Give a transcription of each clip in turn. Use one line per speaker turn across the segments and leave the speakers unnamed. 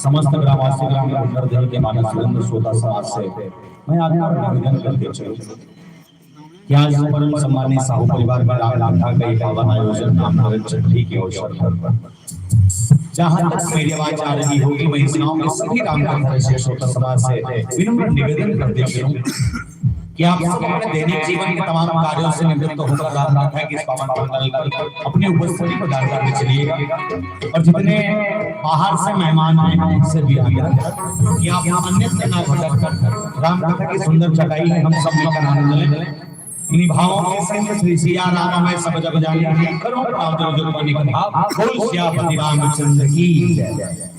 समस्त ग्रामवासी ग्राम कुंडरदेव के मानस सुरेंद्र सोदा समाज से मैं आज्ञा और निवेदन करते चलूं कि आज परम सम्मानित साहू परिवार में राम लाखा का पावन आयोजन नामकरण छठी के अवसर पर जहां तक मेरी आवाज आ रही होगी मैं इस गांव में सभी रामकथा श्रेष्ठोत्तर समाज से विनम्र निवेदन करते चलूं कि आप सब अपने दैनिक जीवन के तमाम कार्यों से निवृत्त होकर राम कथा की इस पावन मंगल पर अपनी उपस्थिति को दान करके चलिएगा। और जितने बाहर से मेहमान आए हैं उनसे भी आग्रह कि आप अन्यत्र ना भटक राम कथा की सुंदर जगाई हम सब मिलकर आनंद लें। इन्हीं भावों के संग श्री सिया राम मैं सब जग जानी करो प्रणाम जो जो पानी का भाव बोल सियापति रामचंद्र की जय।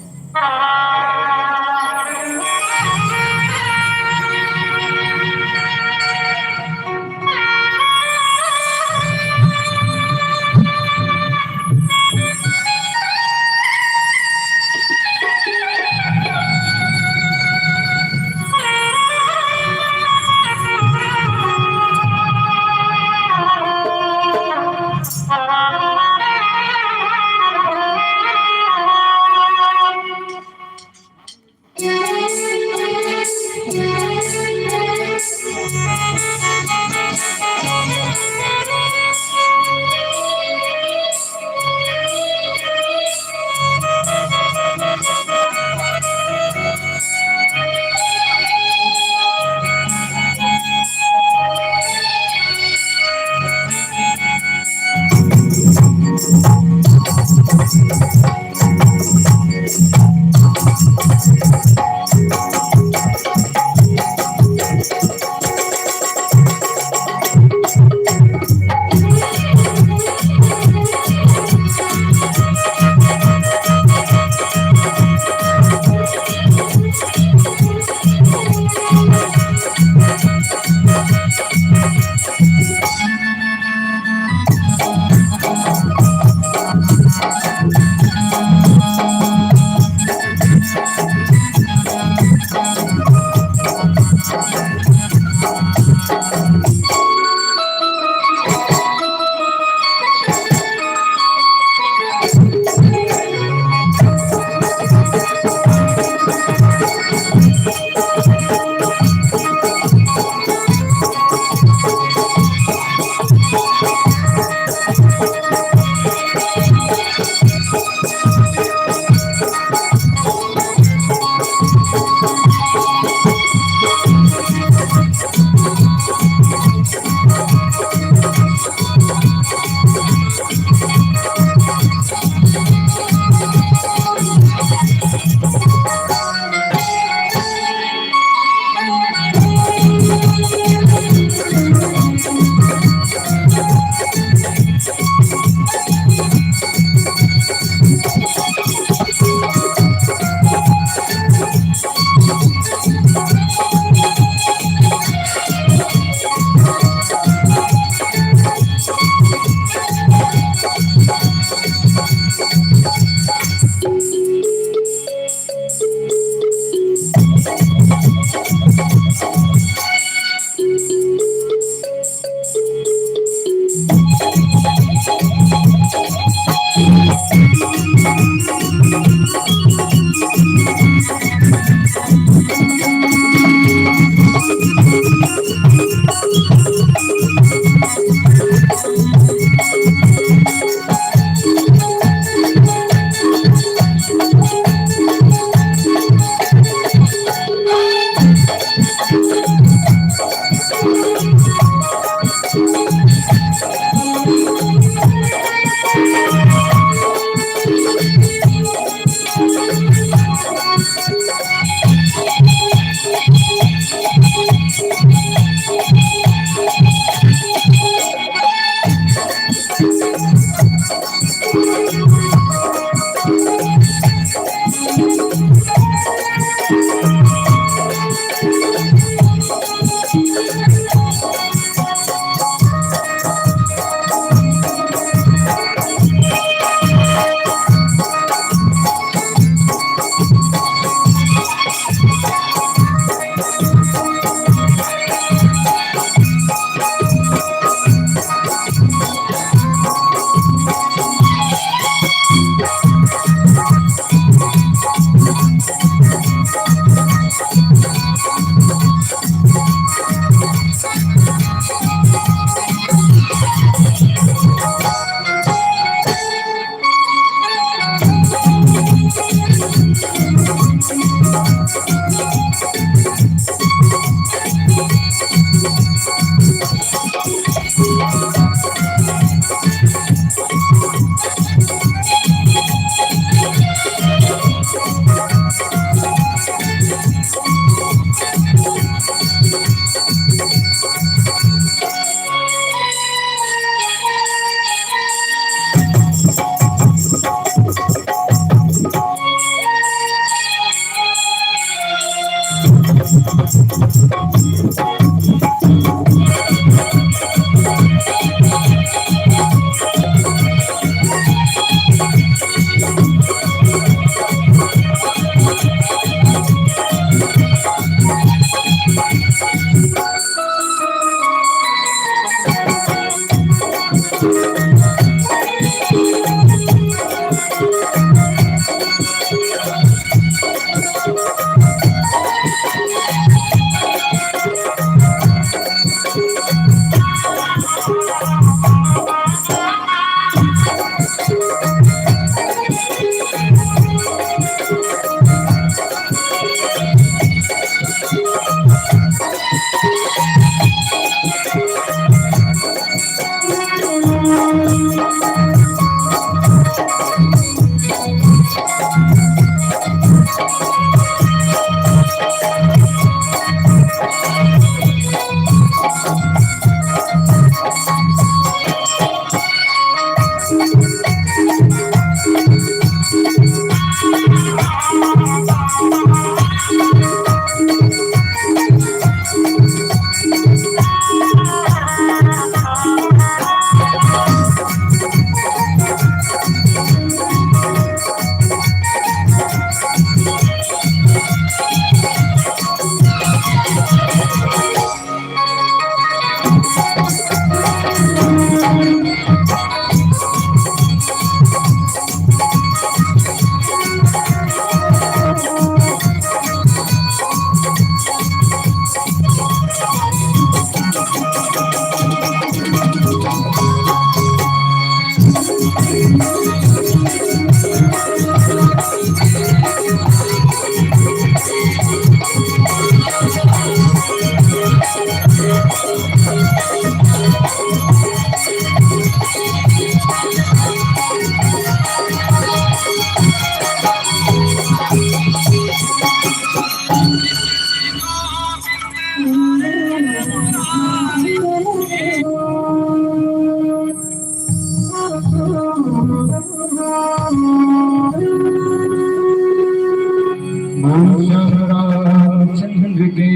चंद्र के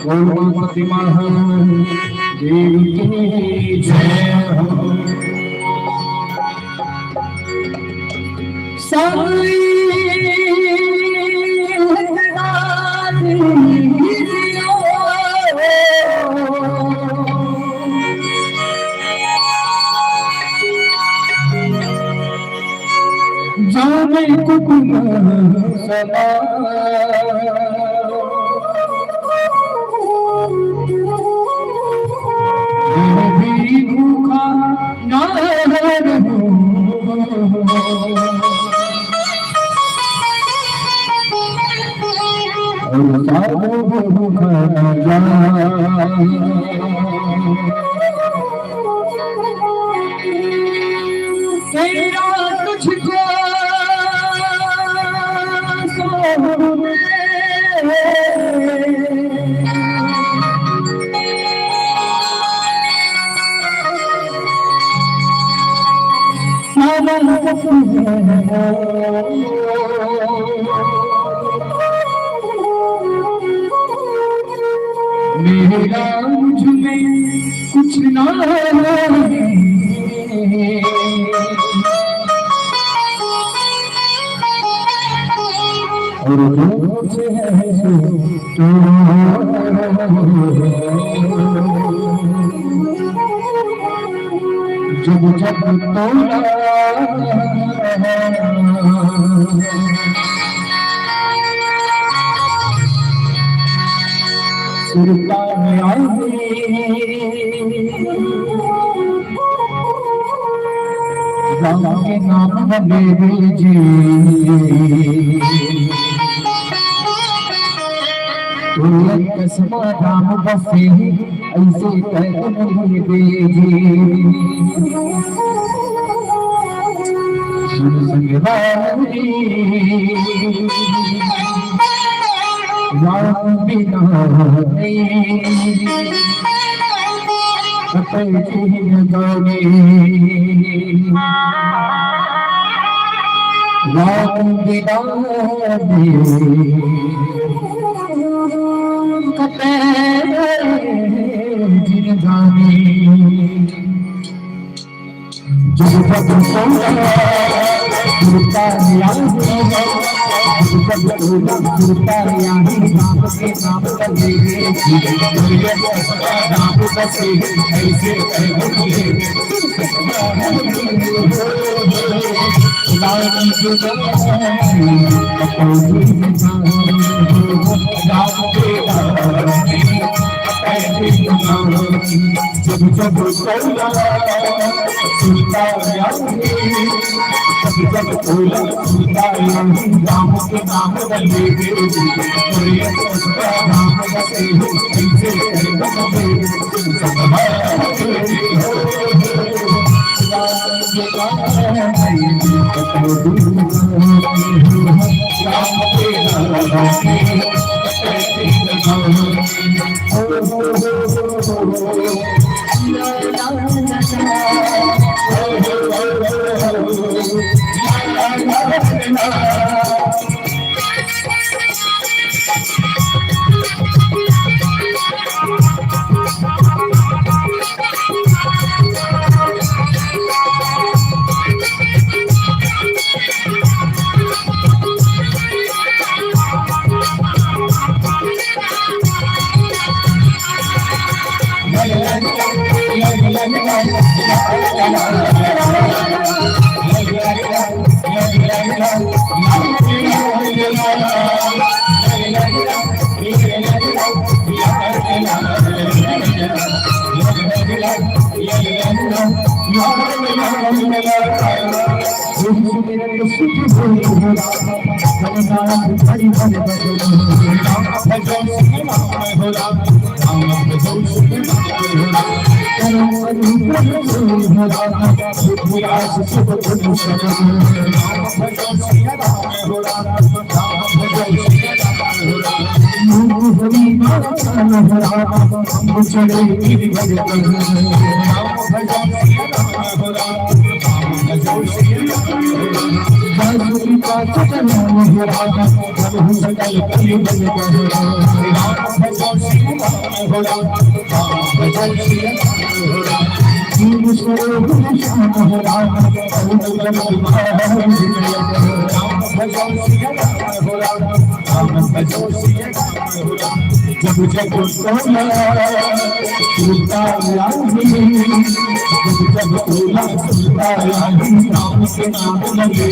पार्वती महादेव की जय हो। साई जाने कुकुर सदा भी भूखा ना रहूं और साधु भूखा तेरा तुझको मेरा मुझमें कुछ ना और मुझे है जब जब तोड़ा सुरता में राम के नाम बदले जी कसमा राम बसे ऐसे कह नहीं देगी संग राम बिना राम बिना का सजन हो राम जब हूँ सकल कली बन गए राम भजो श्री राम हो राम भजो श्री राम हो राम जीव स्वरूप श्याम हो राम राम भजो श्री राम हो राम भजो श्री राम हो राम जब जब सुनता जब ओला सुनता राम के नाम लगे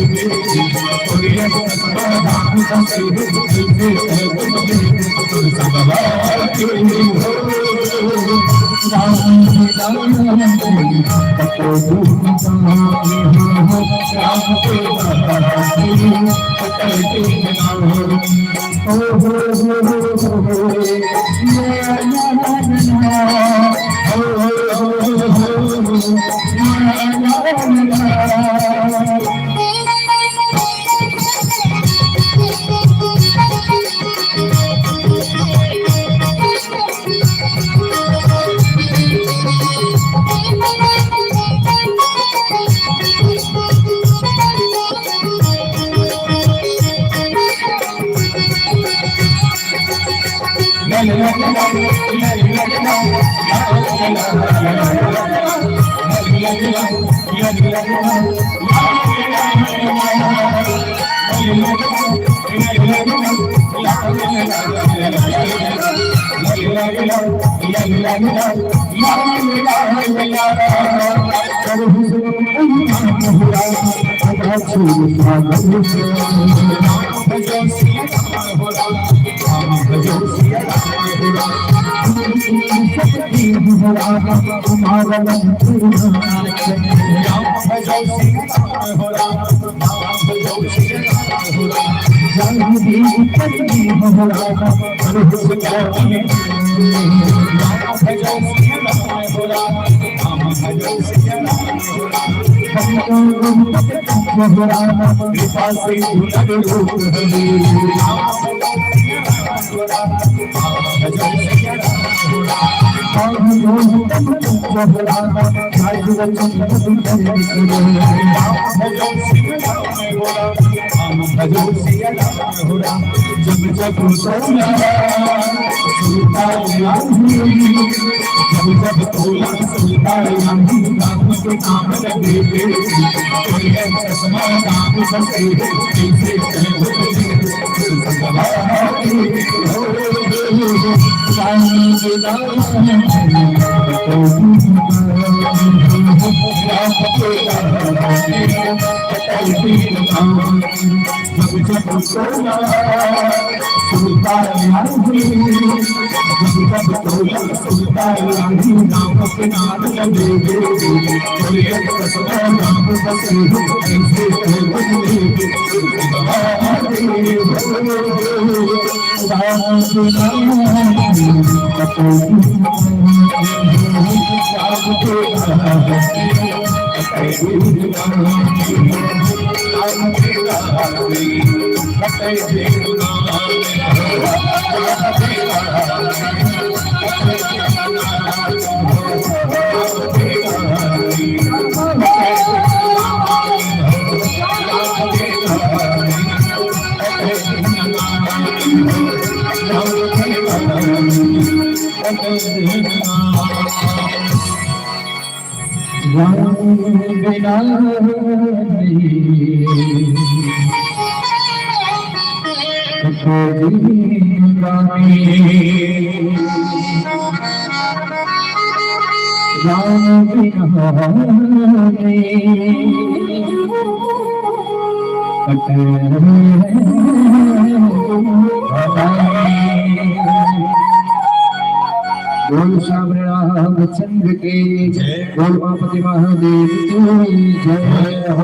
बोल श्याम रामचंद्र के जय, बोल उमापति महादेव की जय हो।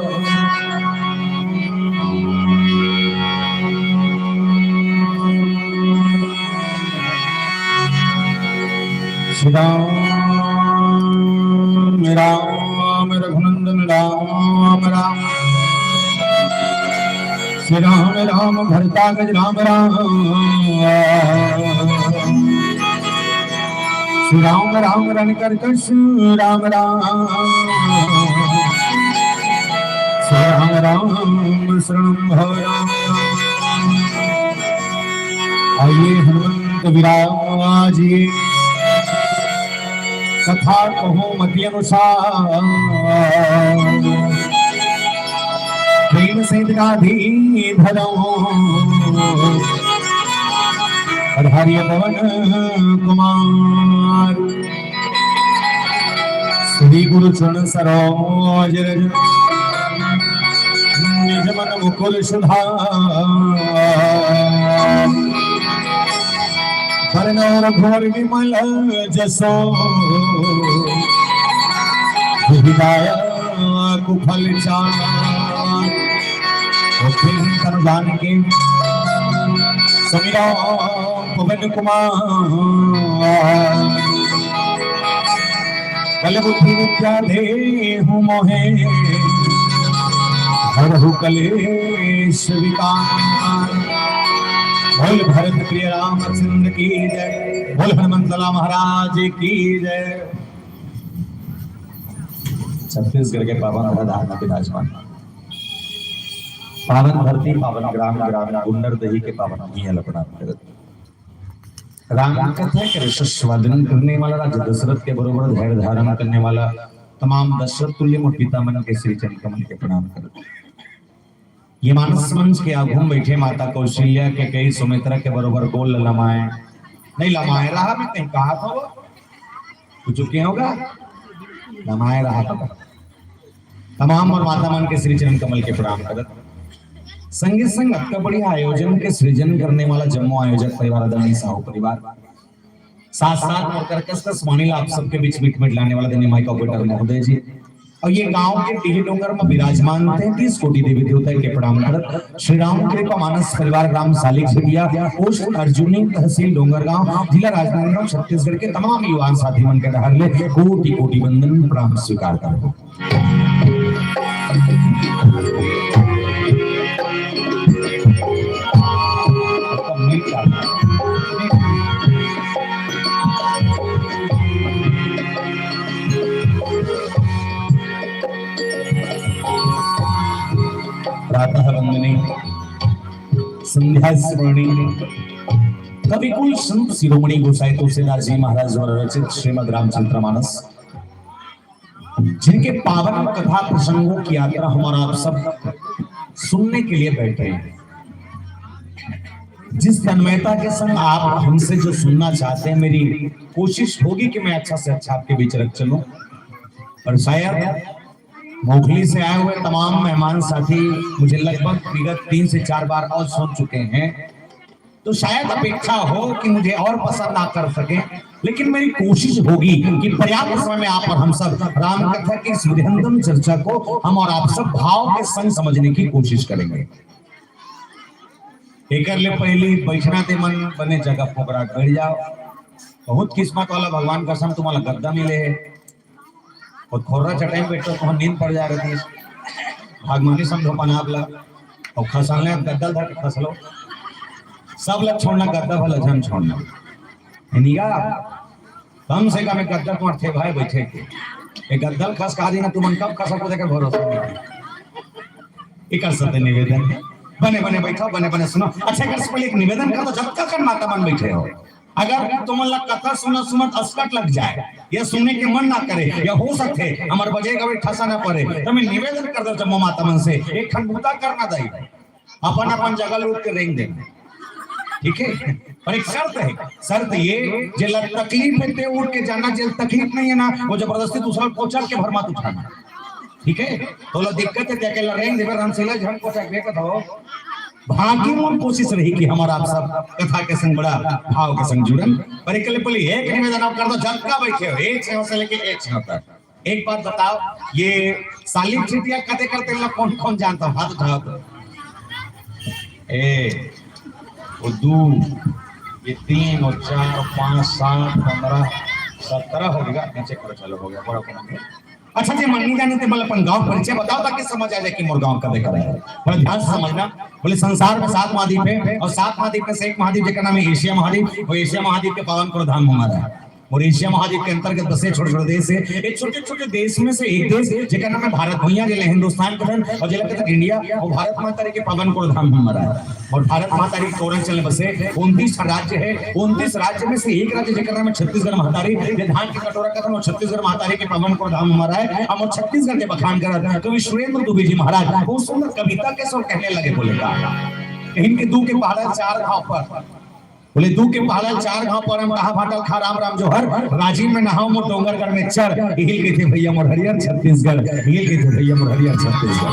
श्री राम राम रघुनंदन राम राम, श्री राम राम भरता गज राम राम, श्री राम राम रण कर कश राम राम,
राम राम शरणं भव। आइए हनुमंत विराजिए, कथा कहो मति अनुसार, प्रेम से गाधी धरो हरिय पवन कुमार। श्री गुरु चरण सरोज रज, निज मन मुकुर सुधार। करुणा घोर विमल जसो, हृदय कुफल चार। जान के समीरा पवन कुमार, कल बुद्धि विद्या देहु मोहे, हरहु कलेश विकार। बोल भरत प्रिय रामचंद्र की जय, बोल हनुमंतला महाराज की जय। छत्तीसगढ़ के पावन धाम में विराजमान पावन धरती, पावन ग्राम, ग्राम गुंडर दही के पावन भूमि लपड़ा राम कथा के रसस्वादन करने वाला राजा दशरथ के बरोबर धैर्य धारण करने वाला तमाम दशरथ तुल्य पिता मन के श्री चरण कमल के प्रणाम करते। ये मानस मंच के आगू बैठे माता कौशल्या के कई सुमित्रा के बरोबर गोल लमाए नहीं लमाए रहा, मैं कहीं कहा था वो कुछ क्या होगा, लमाए रहा था। तमाम और माता मन के श्री चरण कमल के प्रणाम करते। संगे संग अत्ता बड़ी आयोजन के सृजन करने वाला जम्मू आयोजक परिवार आदरणीय साहू परिवार, साथ साथ मोकर कस मानिल आप सबके बीच मिट लाने वाला देने माइक ऑपरेटर महोदय जी, और ये गांव के टीही डोंगर में विराजमान 33 कोटि देवी देवता के प्रणाम करत। श्री राम कृपा मानस परिवार ग्राम सालिक झिटिया, पोस्ट अर्जुनी, तहसील डोंगरगांव, जिला राजनांदगांव, छत्तीसगढ़ के तमाम युवा साथी मन के डहर ले कोटि कोटि वंदन प्रणाम स्वीकार करो। प्रातः वंदने, संध्या स्मरणी, कविकुल संत शिरोमणि गोसाई तुलसीदास जी महाराज द्वारा रचित श्रीमद् रामचरितमानस, जिनके पावन कथा प्रसंगों की यात्रा हमारा आप सब सुनने के लिए बैठे हैं। जिस तन्मयता के संग आप हमसे जो सुनना चाहते हैं, मेरी कोशिश होगी कि मैं अच्छा से अच्छा आपके बीच रख चलूं। और शायद मोगली से आए हुए तमाम मेहमान साथी मुझे लगभग विगत 3 से 4 बार और सुन चुके हैं, तो शायद अपेक्षा हो कि मुझे और पसंद ना कर सके, लेकिन मेरी कोशिश होगी कि पर्याप्त समय में आप और हम सब राम कथा की इस विहंगम चर्चा को हम और आप सब भाव के संग समझने की कोशिश करेंगे। एक ले पहली बैठना ते मन बने जगह पोकरा बैठ जाओ। बहुत किस्मत वाला भगवान का सम तुम्हारा गद्दा मिले है, और खोरा चटाई में बैठो तो नींद पड़ जा रही थी। भागमानी समझो पनाबला और खसलने गद्दा धर खसलो, सब लग छोड़ना गद्दा भला जन छोड़ना निगा। कम से कम एक गद्दा तुम्हारे थे भाई बैठे के एक गद्दल खस खा दी ना, तुम कब खसा को देकर भरोसा एक सत्य निवेदन बने बने बैठो, बने बने सुनो। अच्छा कर से पहले एक निवेदन कर दो, जब तक माता मन बैठे हो, अगर तुम लग कथा सुना सुमत अस्कट लग जाए या सुनने के मन ना करे या हो सकते हमारे बजेगा भी ठसा ना पड़े, तो मैं निवेदन कर दो जब माता मन से एक खंडूता करना दई अपन अपन जगह लूट के रेंग देंगे, ठीक है। पर एक शर्त है, शर्त ये जे तकलीफ है ते उठ के जाना, जे तकलीफ नहीं है ना वो जबरदस्ती दूसरा को चल के भर मत उठाना, ठीक है। तो लो दिक्कत है ते अकेला रेंग देवे रामसेला झन को चकवे का हो। भाग्य में कोशिश रही कि हमारा आप सब कथा के संग बड़ा भाव के संग जुड़न। पर एक निवेदन आप कर दो, जब का बैठे हो एक से लेके एक तक। एक बात बताओ, ये सालिक छिटिया कदे करते लोग कौन कौन जानता हूं? हाथ उठाओ तो। ए वो 2 ये 3 और 4 5 7 15 17 हो गया, नीचे करो चलो हो गया बड़ा कम। अच्छा जी मन्नी जाने ते मतलब अपन गांव परिचय बताओ ताकि समझ आ जाए कि मोर गांव का देखा है। बड़ा ध्यान से समझना, बोले संसार में 7 महाद्वीप है और 7 महाद्वीप में से एक महाद्वीप जिसका नाम है एशिया महाद्वीप, और एशिया महाद्वीप के पावन प्रधान हमारा है। और एशिया महाद्वीप के अंतर्गत बसे छोटे छोटे देश है। एक छोटे छोटे देश में से एक देश जेकर नाम है भारत भैया, जिले हिंदुस्तान के धन और जिले के इंडिया और भारत माता के पावन को धाम हमारा है। और भारत माता की तोरण चलने बसे 29 राज्य है। 29 राज्य में से एक राज्य जेकर नाम है छत्तीसगढ़ महातारी, ये धान की कटोरा का और छत्तीसगढ़ महातारी के पावन को धाम हमारा है। हम और छत्तीसगढ़ के बखान कर कवि सुरेंद्र दुबे जी महाराज बहुत सुंदर कविता के सब कहने लगे, बोले इनके दू के पहाड़ 4 घाव पर, बोले दू के पहाड़ 4 घाव पर हम कहा भाटल खा राम राम जोहर, राजीव में नहाओ मोर डोंगरगढ़ में चर, हिल गए थे भैया मोर हरियर छत्तीसगढ़, हिल गए थे भैया मोर हरियर छत्तीसगढ़।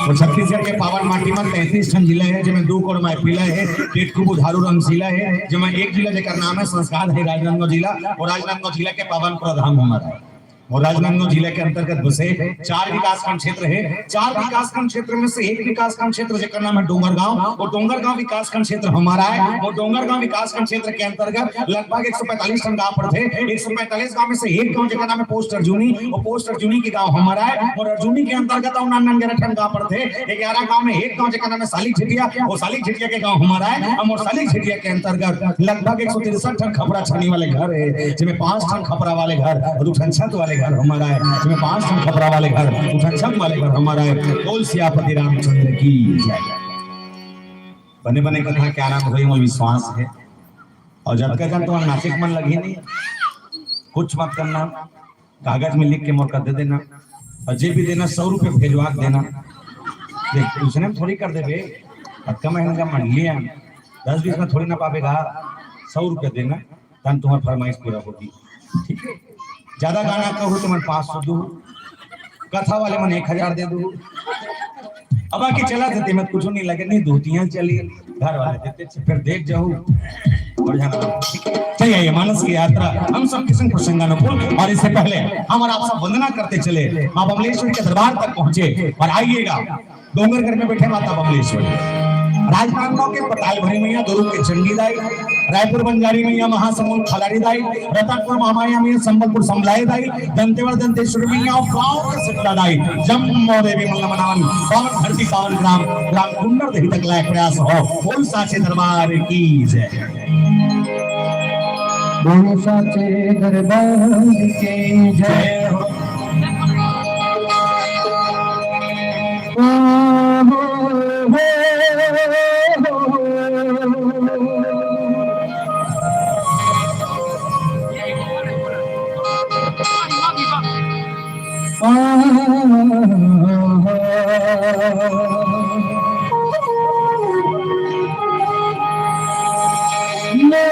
और छत्तीसगढ़ के पावन माटी में 33 ठन जिला है, जिसमें 2 करोड़ मैपिला है, पेट खूब उधारू रंगशीला है, जिसमें एक जिला जेकर नाम है संस्कार है राजनांदगांव जिला। और राजनांदगांव जिला के पावन प्रधान हमारा है। और राजनांदगांव जिले के अंतर्गत बसे 4 विकासखंड क्षेत्र है। 4 विकासखंड क्षेत्र में से एक विकासखंड क्षेत्र जेकर नाम है डोंगरगांव, और डोंगरगांव विकासखंड क्षेत्र हमारा है। और डोंगरगांव विकासखंड क्षेत्र के अंतर्गत लगभग 145 टन गांव पड़ते हैं। 145 गांव में से एक गांव जेकर नाम है पोस्ट अर्जुनी, और पोस्ट अर्जुनी के गांव हमारा है। और अर्जुनी के अंतर्गत 99 टन गांव पड़ते हैं। 11 गांव में एक गांव जेकर नाम है सालिक झिटिया, और सालिक झिटिया के गांव हमारा है। और सालिक झिटिया के अंतर्गत लगभग 163 टन खपरा छानी वाले घर है, जिसमें 5 टन खपरा वाले घर और 2 टन छत वाले घर हमारा है, जिसमें 5 टन खपरा वाले घर, 2 टन छत वाले घर हमारा है। बोल सियापति रामचंद्र की जय। बने बने कथा क्या नाम हुई मुझे विश्वास है। और जब का जन तुम्हारा नासिक मन लगी नहीं, कुछ मत करना, कागज में लिख के मोर कर दे देना, और जे भी देना 100 रुपये भेजवा देना। देख उसने में थोड़ी कर देवे, कम महंगा मान लिया 10-20 में थोड़ी ना पावेगा। 100 रुपये देना, तब तुम्हारी फरमाइश पूरा होगी, ठीक है। ज्यादा गाना कहो तो मैं 500 दूं, कथा वाले मन 1000 दे दूं। अब आके चला देते मैं कुछ नहीं लगे, नहीं धोतियां चलिए घर वाले देते, फिर देख जाऊं बढ़िया। चलिए ये मानस की यात्रा हम सब किस्म प्रसंगानुकूल। और इससे पहले हम और आप सब वंदना करते चले मां बमलेश्वरी के दरबार तक पहुंचे। और आइएगा डोंगरगढ़ में बैठे माता बमलेश्वरी, राजनांदगांव के पताल भरी मैया, दुर्ग के चंडीदाई, रायपुर बंजारी मैया, महासमुंद खलारी दाई, रतनपुर महामाया मैया, संबलपुर समलाई दाई, दंतेवाड़ा दंतेश्वरी मैया और गांव के सिकला दाई, जम्मो देवी मल्लमनावन पावन धरती पावन ग्राम ग्राम कुंडर दही तक लायक प्रयास हो। बोल साचे दरबार की जय,
बोल साचे दरबार की जय हो।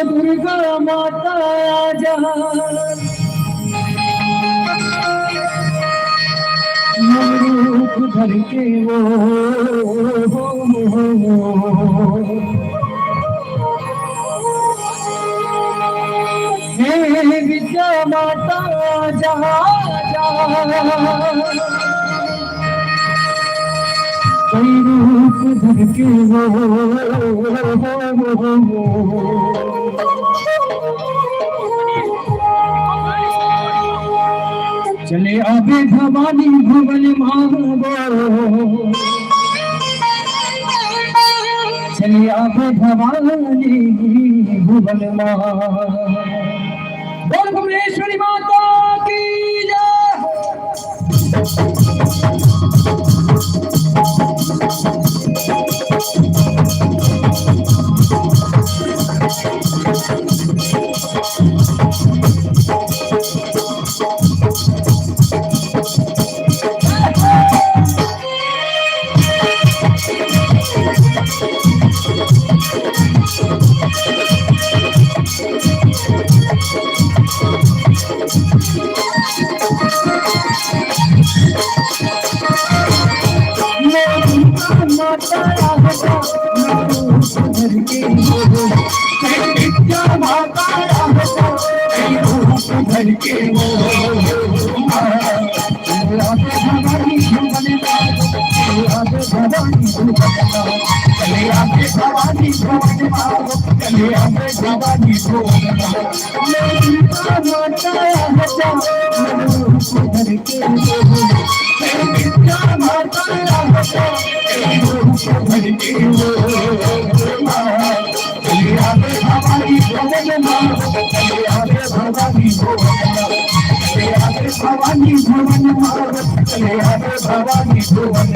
दुर्गा माता आजा, रूप धर के वो हे विद्या माता आजा, कोई रूप धर के चले आवे भवानी भुवन मांगो, चले आवे भवानी भुवन मांगो। बोल भुवनेश्वरी माता की जय। भवानी भवानी भुवन चले आवे भवानी भुवन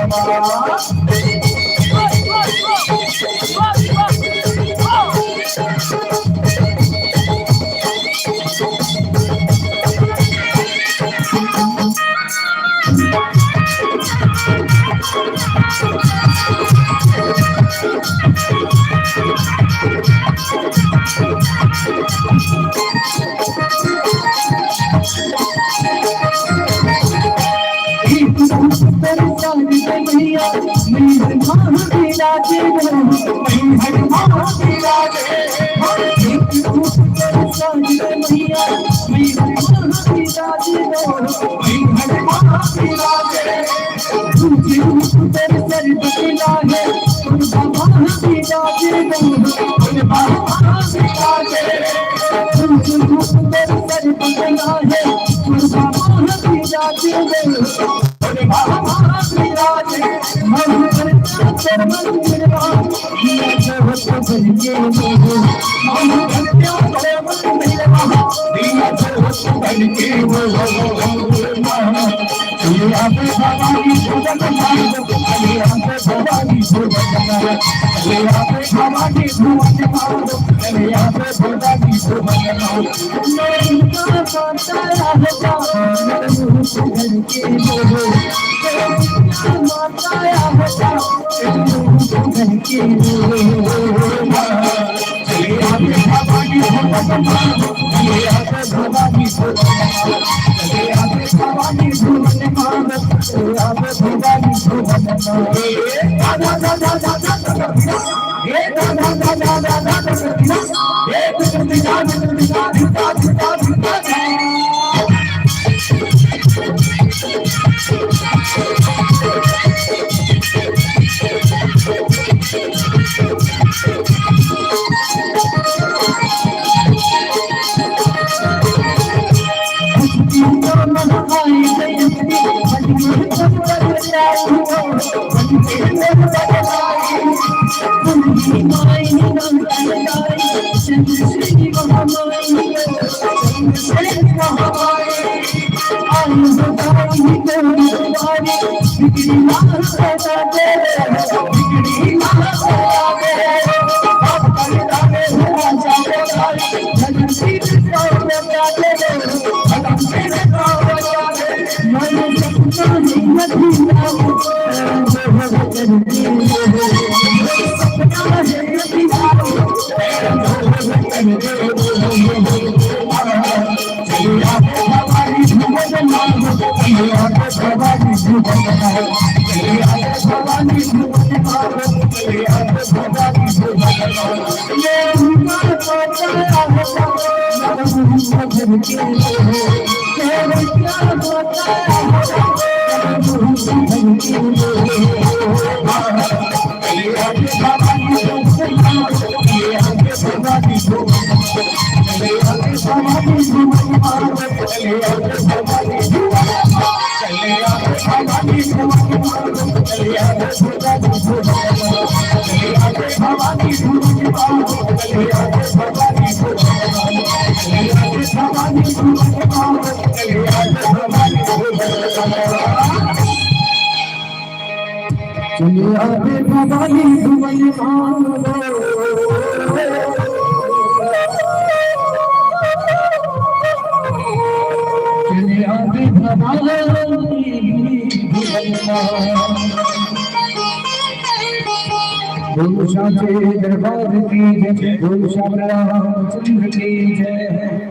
दरबार की जय, बोल श्याम रामचंद्र की जय।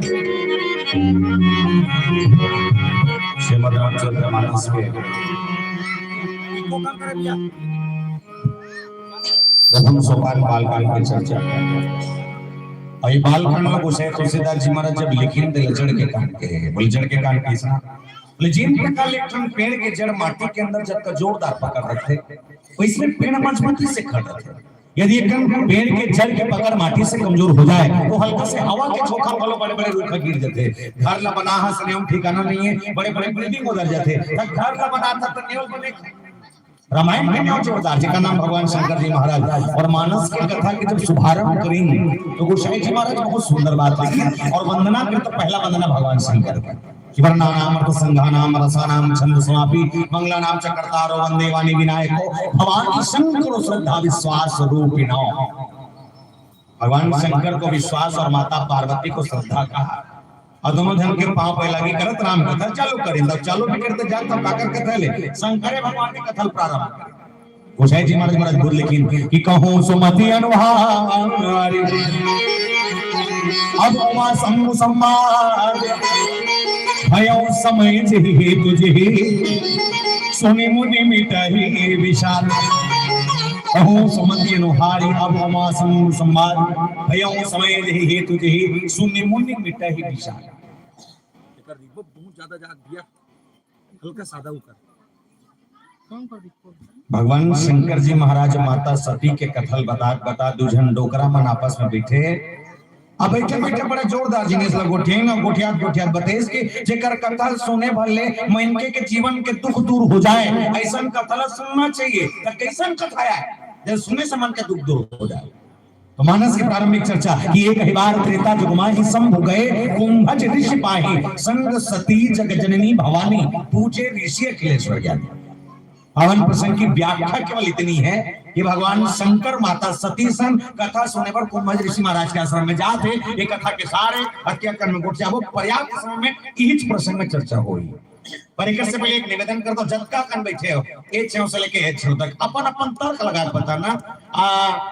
श्रीमद् रामचरितमानस के प्रथम सोपान बालकांड की चर्चा। और ये बालकांड में गोसाई तुलसीदास जी महाराज जब लिखे थे लजड़ के कांड के, बोले जड़ के कांड कैसा बोले जिन प्रकार एक पेड़ के जड़ माटी के अंदर जब का जोरदार पकड़ रखते वैसे पेड़ मजबूती से खड़ रखते। यदि एक पेड़ के जड़ की पकड़ माटी से कमजोर हो जाए तो हल्का से हवा के झोंका फलो बड़े बड़े रूखा गिर जाते। घर ला बना है स्नेह ठिकाना नहीं है, बड़े बड़े बिल्डिंग उधर जाते। घर ला बना था तो नेवल बने रामायण में क्या जोरदार जिसका नाम भगवान शंकर जी महाराज और मानस की कथा की जब शुभारंभ करेंगे तो गोसाई जी महाराज बहुत सुंदर बात लिखी और वंदना में तो पहला वंदना भगवान शंकर का शिवरनाम अर्थ संघानाम रसानाम छंद समापि मंगलानाम च कर्तारो वंदे वाणी विनायको भगवान शंकर श्रद्धा विश्वास रूपिणो। भगवान शंकर को विश्वास और माता पार्वती को श्रद्धा कहा और दोनों जन के पांव पे लगी करत राम कथा चालू करें चालू भी करते जाए तब काकर कथा ले शंकर भगवान की कथा प्रारंभ गोसाई जी महाराज महाराज बोल लेकिन कि कहूं सुमति अनुहारी अब उमा समूह संवाद भयो समय जे तुझे सुनि मुनि मिटहि विशाल कहूं सुमति अनुहारी अब उमा समूह संवाद भयो समय जे तुझे सुनि मुनि मिटहि विशाल।
बहुत ज्यादा जा दिया हल्का सादा उकर
भगवान शंकर जी महाराज माता सती के कथल बता दुझन डोकरा मन आपस में बैठे अब बैठे बड़ा जोरदार जिनिस ल गोठियात बतेस के जेकर कथल सुने भले मनके के जीवन के दुख दूर हो जाए ऐसा कथल सुनना चाहिए। तो कैसन कथा है जब सुने से मन के दुख दूर हो जाए। तो मानस की प्रारंभिक चर्चा कि एक ही बार त्रेता जुगमाहि शंभु गए कुंभज ऋषि पाहि संग सती जग जननी भवानी पूछे ऋषि अखिलेश्वर ज्ञानी। पावन प्रसंग की व्याख्या केवल इतनी है कि भगवान शंकर माता सती सन कथा सुनने पर कुंभज ऋषि महाराज के आश्रम में जाते ये कथा के सारे हत्याकांड में गुट वो पर्याप्त समय में इस प्रसंग में चर्चा हुई। पर एक से पहले एक निवेदन कर दो जतका कन बैठे हो एक से लेके एक तक अपन अपन तर्क लगा बताना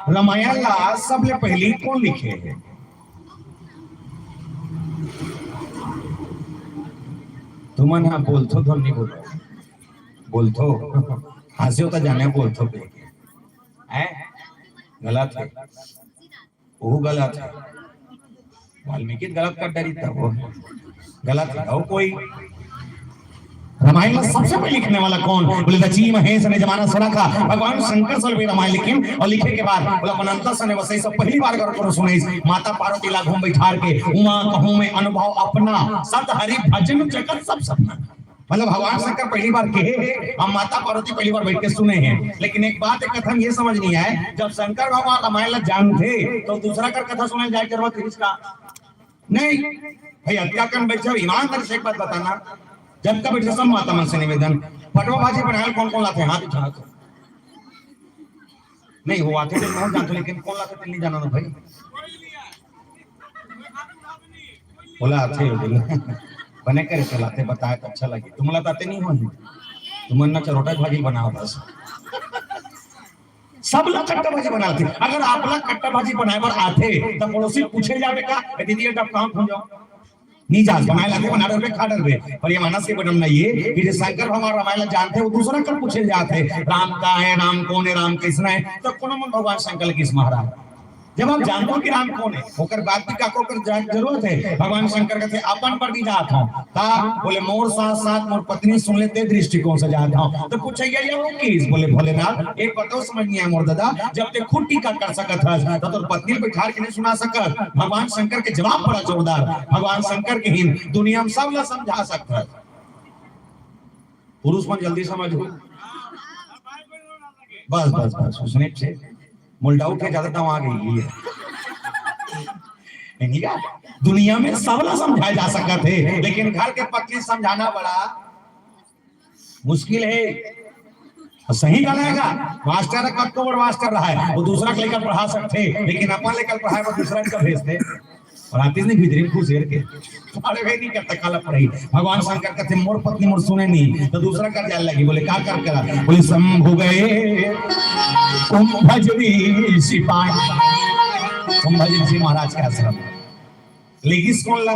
रामायण ला सबले पहली कौन लिखे है? तुम ना बोलथो तो नहीं बोलथो हंसे होता जाने बोलथो पे है गलत है वो गलत है वाल्मीकि गलत कर डरी था वो गलत है। और कोई रामायण में सबसे पहले लिखने वाला कौन? बोले दची महेश ने जमाना सुना था भगवान शंकर सर भी रामायण लिखिन और लिखे के बाद बोला अनंत सने वसई सब पहली बार अगर कोनो सुने माता पार्वती ला घूम बैठार के उमा कहूं में अनुभव अपना सत हरि भजन जगत सब सपना। मतलब भगवान शंकर पहली बार कहे हम माता पार्वती पहली बार बैठ के सुने हैं। लेकिन एक बात एक कथन ये समझ नहीं आए जब शंकर भगवान रामायण जानते तो दूसरा कर कथा सुनाई जाए जरूरत इसका नहीं भाई हत्या कर बैठे ईमानदारी से एक बात बताना जब का बैठे सब माता मन से निवेदन पटवा भाजी बनाए कौन कौन लाते हाथ उठा नहीं वो आते थे मैं जानता लेकिन कौन लाते नहीं जाना ना भाई बोला आते बने कर चलाते बताया तो अच्छा लगे तुम लाते नहीं हो तुम ना चरोटा भाजी बनाओ बस सब लोग कट्टा भाजी बनाते अगर आप लोग कट्टा भाजी बनाए पर आते तो पड़ोसी पूछे जावे का दीदी आप कहां पहुंच जाओ नहीं जान बनाए लाते बना डर पे खा डर पे पर ये मानस के बटन नहीं है कि शंकर भगवान रामायण जानते वो दूसरा कर पूछे जाते राम का है राम कौन है राम किसना है तो कौन मन भगवान शंकर किस महाराज जब आप जानते हो कि राम कौन है होकर बात भी काको कर जरूरत है। भगवान शंकर कहते अपन पर भी जाता हूं ता बोले मोर साथ साथ मोर पत्नी सुन लेते दृष्टिकोण से जाता हूं तो पूछे ये वो किस बोले भोलेनाथ एक बताओ समझ नहीं आया मोर दादा जब ते खुद टीका कर सकत है तो पत्नी बैठा के नहीं सुना सकत। भगवान शंकर के जवाब बड़ा जोरदार भगवान शंकर के हिंद दुनिया में सब ला समझा सकता है पुरुष मन जल्दी समझो बस बस बस उसने से मुल्डा उठे ज्यादा तो आ गई है क्या दुनिया में सबला समझाया जा सकता है लेकिन घर के पत्नी समझाना बड़ा मुश्किल है। सही गलेगा मास्टर कब को मास्टर रहा है वो दूसरा को लेकर पढ़ा सकते लेकिन अपन लेकर पढ़ाए वो दूसरा का भेजते और आतीस ने भीतरी में घुसेर के अरे वे नहीं करता काला पढ़ाई। भगवान शंकर कहते मोर पत्नी मोर सुने नहीं तो दूसरा कर जाने लगी बोले क्या कर करा बोले शंभु गए कुंभज ऋषि पाहि कुंभज ऋषि महाराज के आश्रम लेकिन कौन ला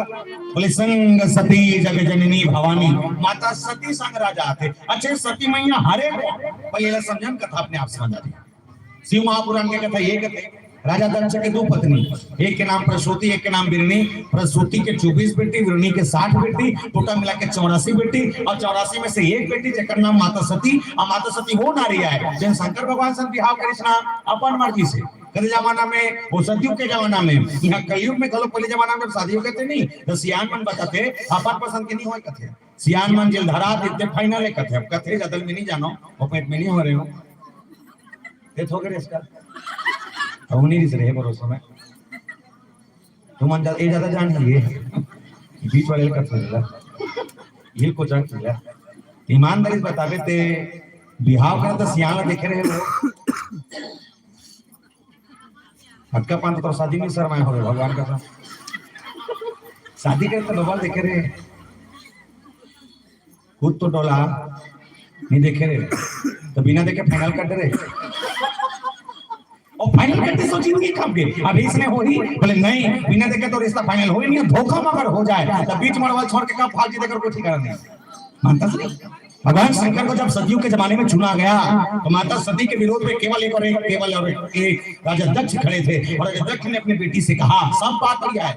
बोले संग सती जग जननी भवानी माता सती संग राजा थे। अच्छे सती मैया हरे पहले समझन कथा अपने आप समझ आ रही शिव महापुराण के कथा ये कहते राजा दक्ष के दो पत्नी एक के नाम प्रसूति एक के नाम बिरनी प्रसूति के 24 बेटी बिरनी के 60 बेटी टोटल मिला के 84 बेटी और 84 में से एक बेटी जेकर नाम माता सती और माता सती वो नारी है जिन शंकर भगवान से विवाह कृष्णा अपन मर्जी से कल जमाना में वो सतयुग के जमाना में यहाँ कलयुग में कलो पहले जमाना में शादी होते नहीं तो सियान मन बताते अपन पसंद के नहीं हो कथे सियान मंजिल धरा इतने फाइनल है कथे अब कथे जदल में नहीं जानो वो पेट में नहीं हो रहे हो ये थोड़े इसका अब नहीं रिस रहे भरोसा में तुम ए ज्यादा जान ये बीच वाले कथे ये को जान किया ईमानदारी बतावे ते बिहाव कर तो सियान देखे रहे लोग हटका पान तो शादी में शर्माए हो गए भगवान का शादी करते तो देखे रहे खुद तो डोला नहीं देखे रहे तो बिना देखे फाइनल कर रहे और फाइनल करते सोची जिंदगी कब गई अभी इसने हो ही बोले नहीं बिना देखे तो रिश्ता फाइनल हो ही नहीं धोखा मगर हो जाए तो बीच मरवाल छोड़ के कब फालतू देकर कोई ठिकाना नहीं मानता नहीं भगवान शंकर को जब सदियों के जमाने में चुना गया तो माता सती के विरोध में केवल एक राजा दक्ष खड़े थे और राजा दक्ष ने अपनी बेटी से कहा सब बात बढ़िया है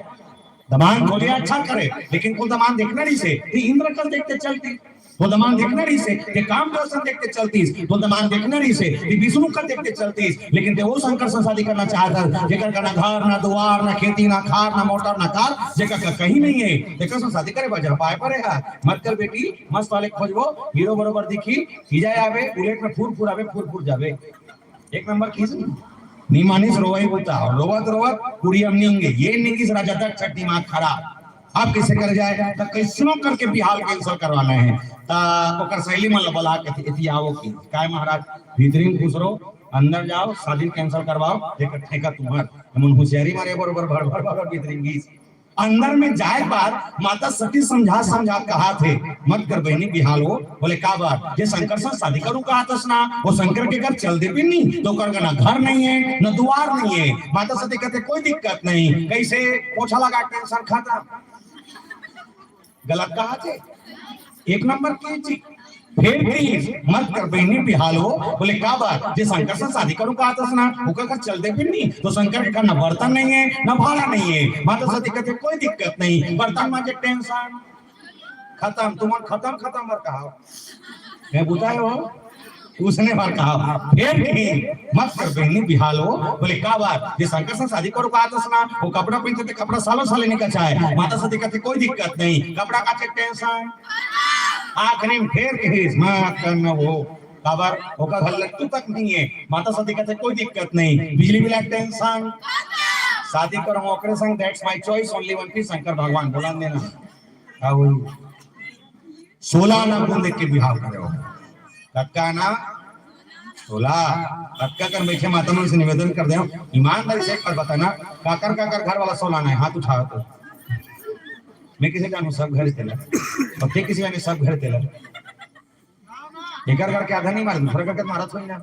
दमान खोले अच्छा करे लेकिन वो दमान देखना नहीं से इंद्र कल देखते चलती वो दमान देखना नहीं से कि काम दर्शन देखते चलतीस वो दमान देखना नहीं से कि विष्णु का देखते चलतीस लेकिन वो शंकर से शादी करना चाहता जेकर का ना घर ना द्वार ना खेती ना खार ना मोटर ना कार जेकर का कहीं नहीं है जेकर से शादी करे बजा पाए पड़े है मत कर बेटी मस्त वाले खोजबो हीरो बरोबर दिखी की जाए आवे बुलेट में फूर आवे फूर जावे एक नंबर खींच नहीं मानिस रोवाई बोलता रोवत कुड़ियम निंगे ये निंगिस राजा तक छठी माँ खड़ा आप कैसे कर जाए तो कैसनो करके बिहार कैंसिल करवाना है ता ओकर सहेली मन बोला के इति आओ की काय महाराज भीतरी खुसरो अंदर जाओ शादी कैंसिल करवाओ जेकर ठेका तुम्हार मन होशियारी मारे बरोबर भर भीतरी गीस अंदर में जाए बाद माता सती समझा कहा थे मत कर बहनी बिहाल हो बोले का बात ये शंकर से शादी करूं कहा था ना वो शंकर के घर चल दे भी नहीं तो कर ना घर नहीं है न द्वार नहीं है माता सती कहते कोई दिक्कत नहीं कैसे पोछा लगा टेंशन खाता गलत कहा थे एक नंबर की चीज फिर मत कर बहनी बिहाल हो बोले का बात जे शंकर से शादी करूं कहा था ना वो घर चल दे फिर नहीं तो शंकर का न बर्तन नहीं है न भाड़ा नहीं है माता सती कहते कोई दिक्कत नहीं बर्तन माजे टेंशन खत्म तुम्हारा खत्म बार कहा मैं बताए हो उसने बार कहा फिर मत कर बहनी बिहाल हो बोले का बात ये शंकर से शादी करो कहा था ना वो कपड़ा पहनते थे कपड़ा सालों साल नहीं कचा है माता सती कहते कोई दिक्कत नहीं कपड़ा का टेंशन आखिरी में फिर मत करना वो खबर होगा घर लट्टू तक नहीं है माता सती कहते कोई दिक्कत नहीं बिजली बिल टेंशन शादी करो ओकरे संग that's my choice only one piece Shankar भगवान बोला देना अब 16 ना गुण देख के बिहार करे हो कक्का ना 16 कक्का कर बैठे माता मन से निवेदन कर दे ईमानदारी से एक बार बताना काकर घर वाला 16 ना है हाथ उठाओ तो मैं किसी का सब घर तेला और फिर किसी का सब घर तेला एक घर के आधा नहीं मार दूसरा करके मारा थोड़ी ना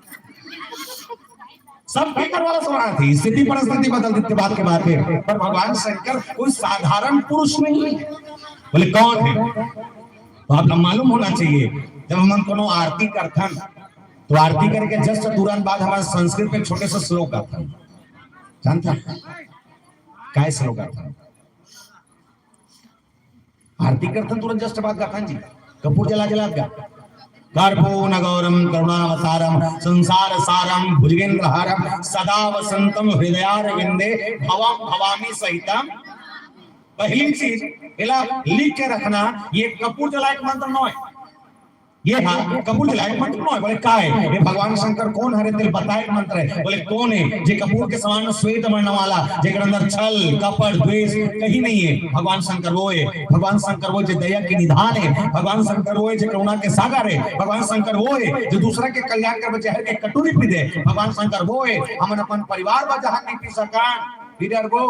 सब घर वाला सवाल थी स्थिति परिस्थिति बदल देते बात के बात है पर भगवान शंकर कोई साधारण पुरुष नहीं है बोले कौन है तो आपको मालूम होना चाहिए जब हम कोनो आरती करथन तो आरती करके जस्ट तुरंत बाद हमारे संस्कृत में छोटे से श्लोक आता है जानता काय श्लोक आता है आरती करते तुरंत जस्ट बात गाता जी कपूर जला का कर्पूर गौरम करुणावतारम संसार सारम भुजगेंद्रहारम सदा वसंतम हृदयारविंदे भवम भवामी सहितम पहली चीज इला लिख के रखना ये कपूर जला एक मंत्र न है ये हाँ कपूर जलाए मंत्र न है बोले का है ये भगवान शंकर कौन हरे तेल बताए मंत्र है बोले कौन है जे कपूर के समान श्वेत वर्ण वाला जेकर अंदर छल कपट द्वेष कहीं नहीं है भगवान शंकर वो है भगवान शंकर वो जो दया के निधान है भगवान शंकर वो है जो करुणा के सागर है भगवान शंकर वो है जो दूसरा के कल्याण कर बचाए के कटोरी पी दे भगवान शंकर वो है हम अपन परिवार बा जहां नहीं पी सकन पीडर वो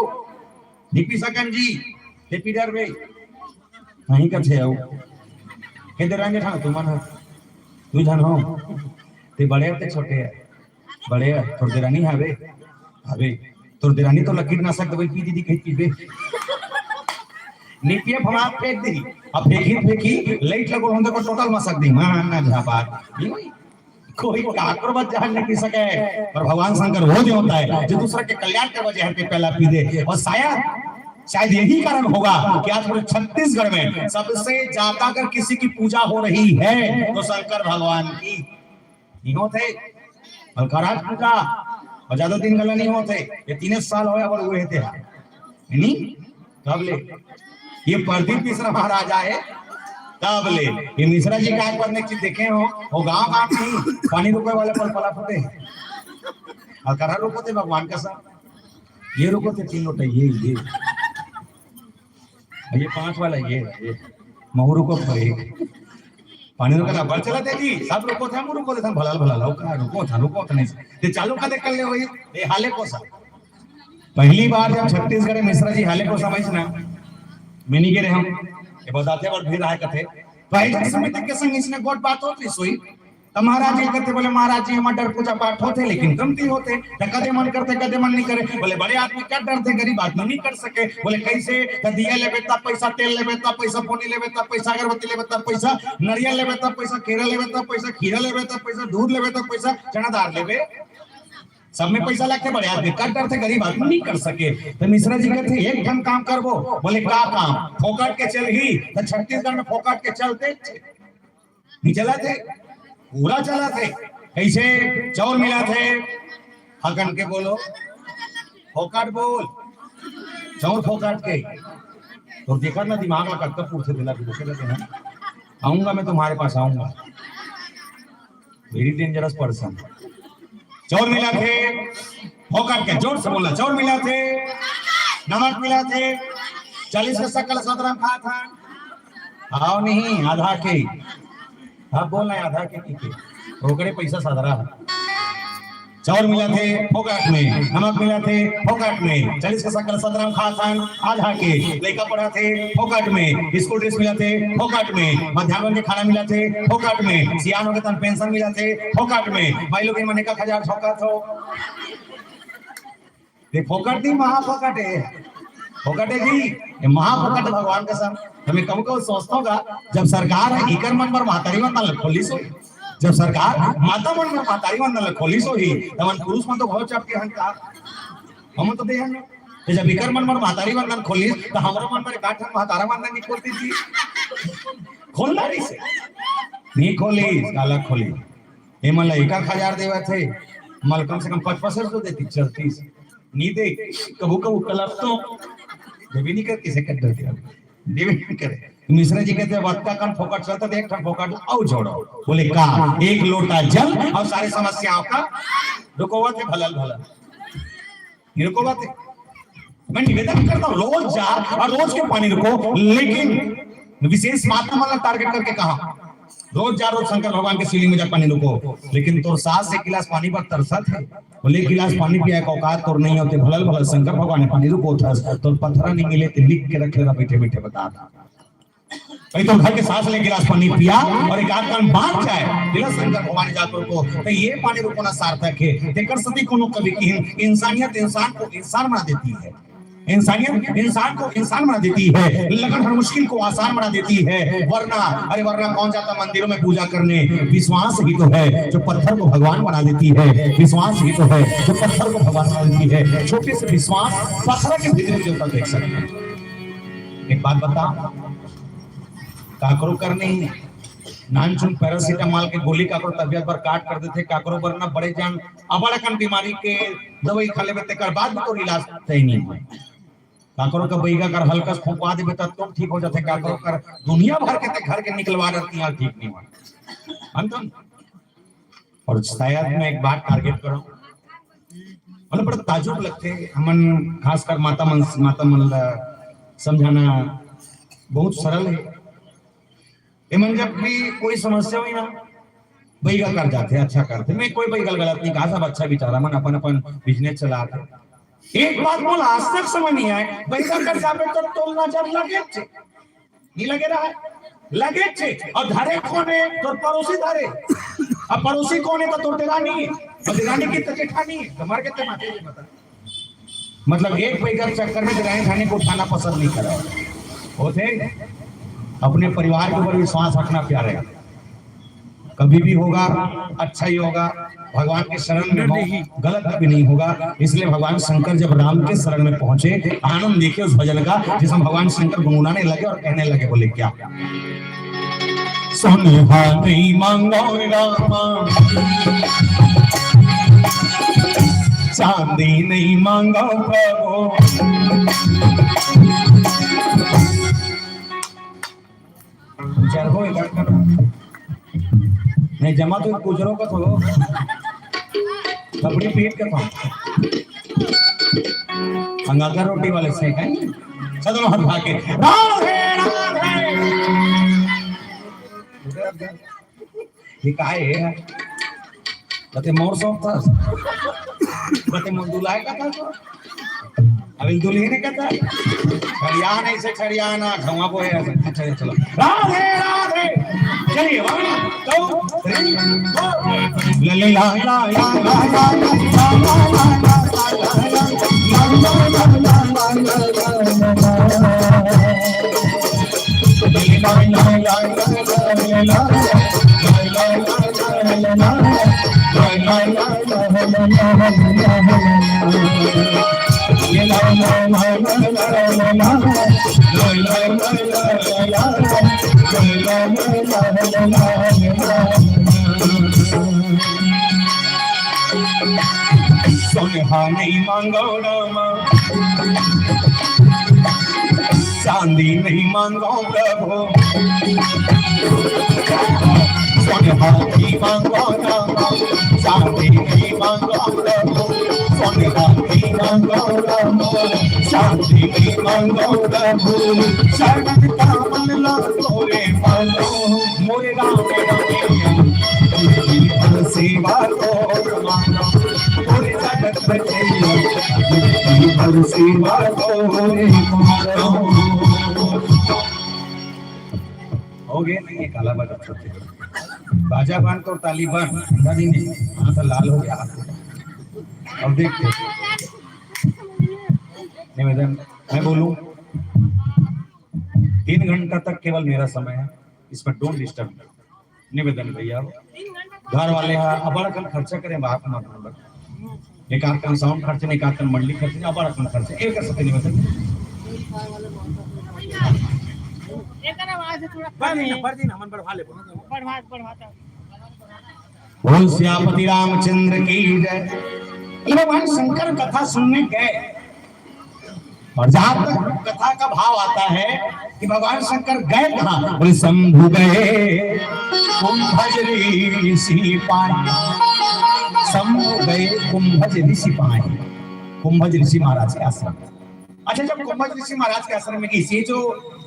नहीं पी सकन जी ये पीडर वे कहीं का छे आओ के दरांगे था तुम मन तू जान हो ते बड़े ते छोटे है बड़े थोड़ी देर नहीं हवे हवे थोड़ी देर नहीं तो लकीर ना सकते भाई पी दीदी कहीं पी दे नीपिए फमा फेंक दी अब फेंकी लाइट लगो हम को टोटल मसक दी मान ना झापात कोई काकर बच जान नहीं पी सके और भगवान शंकर वो जो होता है जो दूसरा के कल्याण के वजह से पहला पी दे और शायद यही कारण होगा कि आज पूरे छत्तीसगढ़ में सबसे ज्यादा अगर किसी की पूजा हो रही है तो शंकर भगवान की नहीं होते अलखराज पूजा और ज्यादा दिन गला नहीं होते ये 3 साल हो और हुए थे नहीं कब ले ये प्रदीप मिश्रा महाराज आए तब ले ये मिश्रा जी का करने चीज देखे हो गांव गांव नहीं पानी रुके वाले पर पला फटे और करा रुको थे भगवान का साथ ये रुको थे 3 लोटे ये 5 वाला ये महू रुको एक पानी रुका बल चला थे जी सब रुको थे हम रुको थे भला भला रुको था नहीं ते चालू का देख कर ले वही ये हाले को सा पहली बार जब छत्तीसगढ़ में मिश्रा जी हाले को समझ ना मिनी के हम ये बताते और फिर आए कथे पहले समिति के संग इसने गोट बात होती सोई तो महाराज जी कहते बोले महाराज जी हमारे डर पूजा पाठ होते लेकिन कमती होते कदे मन करते कदे मन नहीं करे बोले बड़े आदमी क्या डरते गरीब आदमी नहीं कर सके बोले कैसे दिया लेबे तब पैसा तेल लेबे तब पैसा पोनी लेबे तब पैसा अगरबत्ती लेबे तब पैसा नारियल लेबे तब पैसा केरा लेबे तब पैसा खीरा लेबे तब पैसा दूध लेबे तब पैसा चना दाल लेबे सब में पैसा लगते बड़े आदमी कर डरते गरीब आदमी नहीं कर सके तो मिश्रा जी कहते एक ढंग काम करबो बोले का काम फोकट के चल ही तो छत्तीसगढ़ में फोकट के चलते नहीं चला थे पूरा चला थे कैसे चौर मिला थे हकन के बोलो फोकट बोल चौर फोकट के तो देखा ना दिमाग में कब पूछते दिला कि दूसरे कहते हैं आऊंगा मैं तुम्हारे पास आऊंगा वेरी डेंजरस पर्सन चौर मिला थे फोकट के जोर से बोला चौर मिला थे नमक मिला थे 40 का शकल 17 खा था आओ नहीं आधा के आप बोल रहे आधा के ओकरे पैसा 17 चौर मिला थे फोकट में नमक मिला थे फोकट में 40 का शकल 17 खा था आधा के लड़का पढ़ा थे फोकट में स्कूल ड्रेस मिला थे फोकट में मध्याह्न के खाना मिला थे फोकट में सियान हो गए तन पेंशन मिला थे फोकट में भाई लोग मने का 1000 फोकट हो ये फोकट नहीं महाफोकट है फोकट है जी ये महाफोकट भगवान का सब हमें कब कब सोचता होगा जब सरकार है इकर मन पर महतारी मन खोली सो जब सरकार माता मन में महतारी मन खोली सो ही तमन पुरुष मन तो बहुत चप के हंका हम तो दे हन तो जब इकर मन पर महतारी मन खोली तो हमरा मन पर काठ महतारा मन नहीं खोलती थी खोलना नहीं से नहीं खोली काला खोली ए मन ला 1000 देवा थे मल कम से कम 5% तो देती 34 नहीं दे कबू कबू कलर तो देवी नहीं कर किसे कर देते देवी नहीं करे मिश्रा जी कहते वक्ता कन फोकट चलता देख ठन फोकट आओ जोड़ो बोले का एक लोटा जल और सारी समस्याओं का रुकोवा थे भलल भलल रुकोवा थे मैं निवेदन करता हूँ रोज जा और रोज के पानी रुको लेकिन विशेष मात्रा वाला टारगेट करके कहा रोज जा रोज शंकर भगवान के शिवलिंग में जा पानी रुको लेकिन तोर सास से गिलास पानी पर तरसत है बोले गिलास पानी पिया का औकात तोर नहीं होते भलल भलल शंकर भगवान ने पानी रुको था तो पत्थरा नहीं मिले तो लिख के रखे बैठे बैठे बता भाई तो घर के सांस ले गिलास पानी पिया और एक आध कान बांध जाए दिला शंकर भगवान जाकर को तो ये पानी रुकोना सार्थक है देखकर सदी कोनो कवि की इंसानियत इंसान को इंसान बना देती है इंसानियत इंसान को इंसान बना देती है लगन हर मुश्किल को आसान बना देती है वरना कौन जाता मंदिरों में पूजा करने विश्वास ही तो है जो पत्थर को भगवान बना देती है विश्वास ही तो है जो पत्थर को भगवान बना देती है छोटे से विश्वास पत्थर के भीतर जो देख सकते हैं एक बात बता काकरो करने ही नानचुन पैरासीटामोल के गोली काकरो तबियत पर काट कर देते काकरो वरना बड़े जान अबड़कन बीमारी के दवाई खा लेबे तेकर बाद तो इलाज तय नहीं है काकरो का बैगा कर हल्का फुंकवा देबे त तो ठीक हो जाते काकरो कर दुनिया भर के ते घर के निकलवा देती है ठीक नहीं हुआ अंतन और शायद मैं एक बात टारगेट करूं मतलब बड़ा ताजुब लगते हमन खासकर माता मन समझाना बहुत सरल है एमन जब भी कोई समस्या हुई ना बैगा कर जाते अच्छा करते मैं कोई बैगल गलत नहीं कहा सब अच्छा विचारा मन अपन अपन बिजनेस चलाते एक बात बोल आज तक समझ नहीं आए बैगा कर जाबे तो टोल नजर लगे छे नहीं लगे रहा है लगे छे और धरे कोने तो पड़ोसी धरे अब पड़ोसी कोने तो तोर देरानी और देरानी की तो जेठानी तुम्हार के ते माते बता मतलब एक बैगा चक्कर में देरानी खाने को उठाना पसंद नहीं कर रहा होते अपने परिवार के ऊपर विश्वास रखना प्यारे कभी भी होगा अच्छा ही होगा भगवान के शरण में हो गलत कभी नहीं होगा इसलिए भगवान शंकर जब राम के शरण में पहुंचे आनंद देखे उस भजन का जिसमें भगवान शंकर गुनगुनाने लगे और कहने लगे बोले क्या सोनेहा नहीं मांगो रामा चांदी नहीं मांगो प्रभु नहीं जमा तो गुजरों का थोड़ो कपड़ी पीट के था अंगाकर रोटी वाले से हैं चलो हाथ उठा के राधे राधे ये काहे है बते मोर सौंप था बते मोर दुलाए का था तो अभी दुल्हे ने कहता खड़िया नहीं से खड़ियाना खवा को है अच्छा चलो राधे राधे चलिए वाह तो ला ला ला ला ला ला सोनिहा नहीं मांगो रामा चांदी नहीं मांगो प्रभु सोनिहा नहीं मांगो रामा चांदी नहीं मांगो प्रभु सोनिहा नहीं मांगो रामा चांदी नहीं मांगो प्रभु शरण का मन ला तोरे मानो मोरे राम सेवा को मानो पूरे जगत बचे सेवा को हो गए नहीं ये काला बाजा छोटे बाजा बांध तो ताली बांध नहीं हाँ तो लाल हो गया अब देखते निवेदन मैं बोलूं 3 घंटा तक केवल मेरा समय है इसमें डोंट डिस्टर्ब निवेदन भैया घर वाले अबड़ कल खर्चा करें बाप मत एक आध का साउंड खर्च नहीं एक मंडली खर्च नहीं अबड़ कल खर्च एक कर सकते निवेदन बोल सियापति रामचंद्र की जय भगवान शंकर कथा सुनने गए और जहां तक कथा का भाव आता है कि भगवान शंकर गए कहां बोले शंभु गए कुंभज ऋषि पाए शंभु गए कुंभज ऋषि पाए कुंभज ऋषि महाराज के आश्रम अच्छा जब कुंभज ऋषि महाराज के आश्रम में इसे जो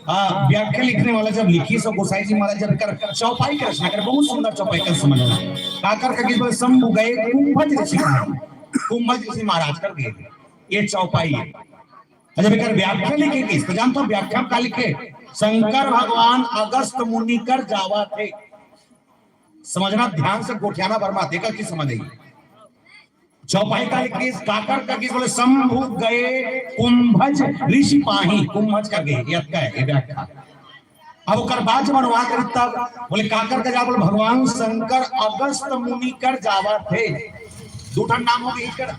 व्याख्या लिखने वाला जब लिखी सो गोसाई जी महाराज जब कर चौपाई का रचना कर बहुत सुंदर चौपाई का समझना काकर का किस बोले शंभु गए कुंभज ऋषि महाराज कर गए ये चौपाई है जब एक व्याख्या लिखे किस तो जानते हो व्याख्या का लिखे शंकर भगवान अगस्त मुनि कर जावा थे समझना ध्यान से गोठियाना वर्मा देखा कि समझेगी चौपाई का लिखे काकर का किस बोले शंभु गए कुंभज ऋषि पाही कुंभज कर गए ये व्याख्या अब ओकर बाद जब अनुवाद करी तब बोले काकर का जा बोले भगवान शंकर अगस्त मुनि कर जावा थे दूठा नाम हो गई कर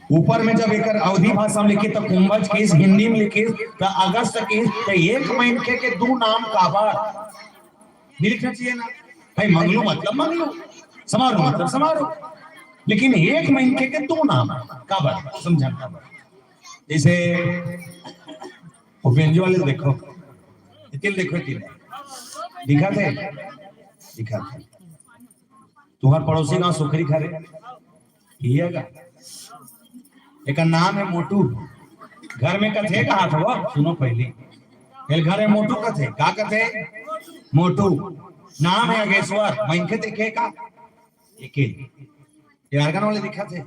ऊपर में जब एक अवधि भाषा में लिखे तो कुंभज के हिंदी में लिखे तो अगस्त के तो एक महीने के 2 नाम काबर लिखना चाहिए ना भाई मंगलू मतलब मंगलू समारोह मतलब समारोह लेकिन एक महीने के 2 नाम काबर समझा काबर जैसे उपेंद्र वाले देखो तिल देखो तिल दिखा थे तुम्हारे पड़ोसी गांव सुखरी खा रहे एक नाम है मोटू घर में कथे कहा था वो सुनो पहले घर में मोटू कथे का कथे मोटू नाम है अगेश्वर मैंने देखे का एके यार वाले दिखा थे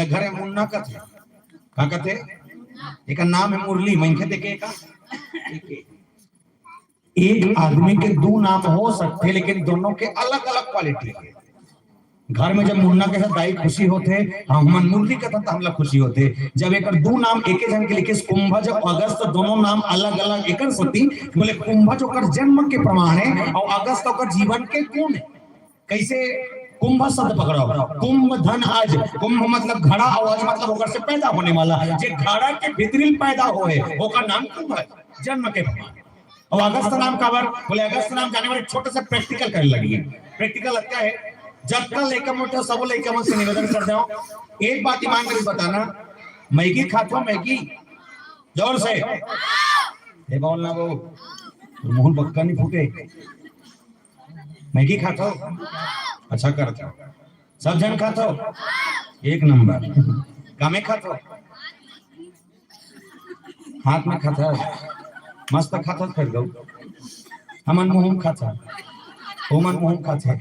घर है मुन्ना कथे का कथे एक नाम है मुरली मैंने देखे का एक आदमी के 2 नाम हो सकते लेकिन दोनों के अलग अलग क्वालिटी है घर में जब मुन्ना के साथ दाई खुशी होते हम मुरली के साथ हम लोग खुशी होते जब एक 2 नाम एक जन के लिखे कुंभज और अगस्त दोनों नाम अलग अलग एक सती बोले कुंभज ओकर जन्म के प्रमाण है और अगस्त ओकर जीवन के गुण है कैसे कुंभ शब्द पकड़ो कुंभ धन आज कुंभ मतलब घड़ा और आज मतलब ओकर से पैदा होने वाला जे घड़ा के भीतरी पैदा होए ओकर नाम कुंभ है जन्म के प्रमाण और अगस्त नाम काबर बोले अगस्त नाम जाने वाले छोटे से प्रैक्टिकल करने लगी प्रैक्टिकल लगता है जब तक लेकर मोटे सब लेकर मन से निवेदन कर जाओ एक बात ईमान कर बताना मैगी खाते हो मैगी जोर से ये बोलना वो मुंह बक्का नहीं फूटे मैगी खाता हो? अच्छा करता हो, सब जन खाता हो, एक नंबर। कामे खाता हो, हाथ में खाता है, मस्त खाता फिर दो। हमन मुंह खाता, ओमन मुंह खाता,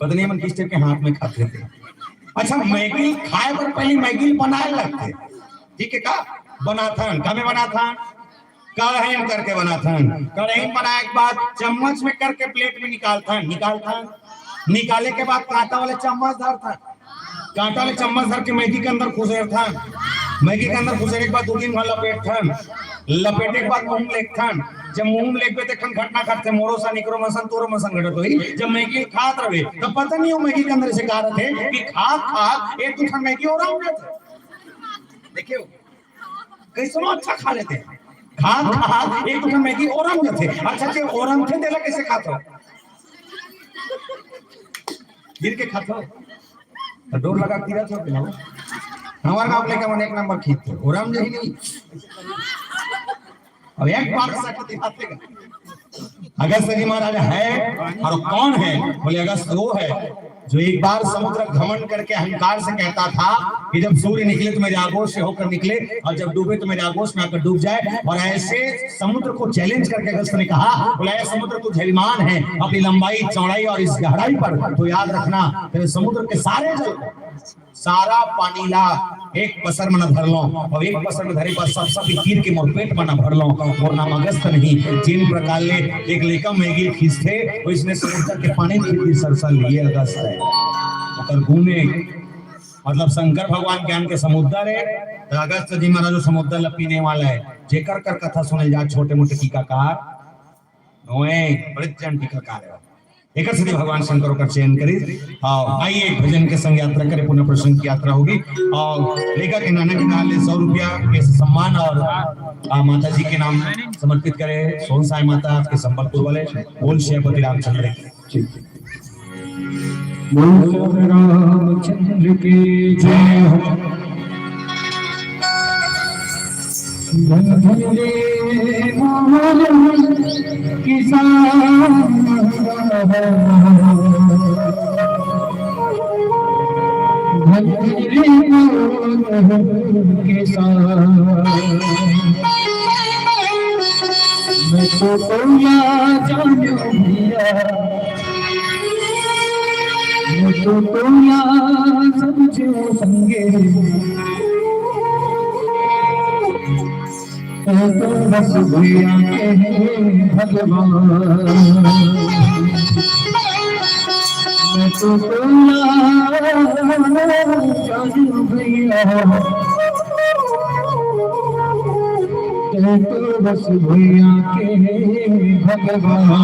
पत्नी मन किस के हाथ में खाते थे। अच्छा मैगी खाए पर पहले मैगी बनाए लगते, ठीक है का बनाथन, कामे बनाथन, कढ़ाई में करके बनाथन, कढ़ाई में बनाए के बाद चम्मच में करके प्लेट में निकालथन, निकाले के बाद कांटा वाले चम्मच धरथन, कांटा वाले चम्मच धर के मैगी के अंदर खुसेरथन, मैगी के अंदर खुसेरे के बाद 2 दिन भर लपेटथन, लपेटे के बाद मुंह लेखथन, जब मुंह में लेके देखन घटना घटते मोरो सा निकरो मसन तोरो मसन घटत होई। जब मैगी खात रहे तब पता नहीं हो मैगी के अंदर से का रहे कि खा एक दूसरा मैगी और आउट जाते। देखियो कैसनो अच्छा खा लेते, खा एक दूसरा मैगी और आउट जाते। अच्छा के और आउट थे देला कैसे खात हो, गिर के खात हो, तो डोर लगा के रखो के ना हमारा गांव लेके मन एक नंबर खींचते और हम नहीं नहीं। अब एक बार साथ दिखाते का अगस्त जी महाराज है, और कौन है बोले अगस्त वो है जो एक बार समुद्र घमंड करके अहंकार से कहता था कि जब सूर्य निकले तो मेरे आगोश से होकर निकले और जब डूबे तो मेरे आगोश में आकर डूब जाए। और ऐसे समुद्र को चैलेंज करके अगस्त ने कहा बोला समुद्र तू धैर्यमान है अपनी लंबाई चौड़ाई और इस गहराई पर, तो याद रखना तेरे समुद्र के सारे जल सारा पानी ला एक पसर में न भर लो, और एक पसर में धरे पर सब कीर के मोर पेट में न भर लो। और नाम अगस्त नहीं, जिन प्रकार ले एक लेकम मैगी खींचते और इसने समुद्र के पानी की सरसल लिए अगस्त है और घूमे मतलब शंकर भगवान ज्ञान के समुद्र है। तो अगस्त जी महाराज जो समुद्र ला पीने वाला है, जेकर कर कथा सुने जा छोटे मोटे टीकाकार बड़े जन टीकाकार है। एक सदी भगवान शंकर का चयन करी और आइए भजन के संग यात्रा करे, पुनः प्रसंग की यात्रा होगी। और लेखक के नाना के नाम 100 रुपया के सम्मान और माता जी के नाम समर्पित करे। सोन साई माता के संबलपुर वाले बोल श्रीपति रामचंद्र
रामचंद्र की जय हो। किसान मैं तो जानू भैया, मैं तो समझो संगे तो बस भैया के भगवान। मैं तो जानू भैया तो बस भैया के भगवान।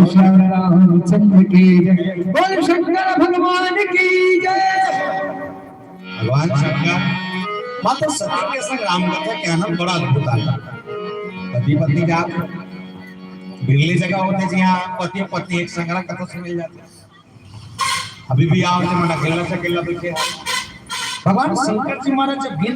रामचंद्र की जय, बोल शंकर भगवान की जय।
भगवान शंकर माता सती के संग रामकथा कहना बड़ा अद्भुत आता। पति पत्नी का बिरली जगह होते जी हाँ पति पत्नी एक संग कथा से मिल जाते। अभी भी आओ मन अकेला से अकेला बैठे। भगवान शंकर जी महाराज जब गिन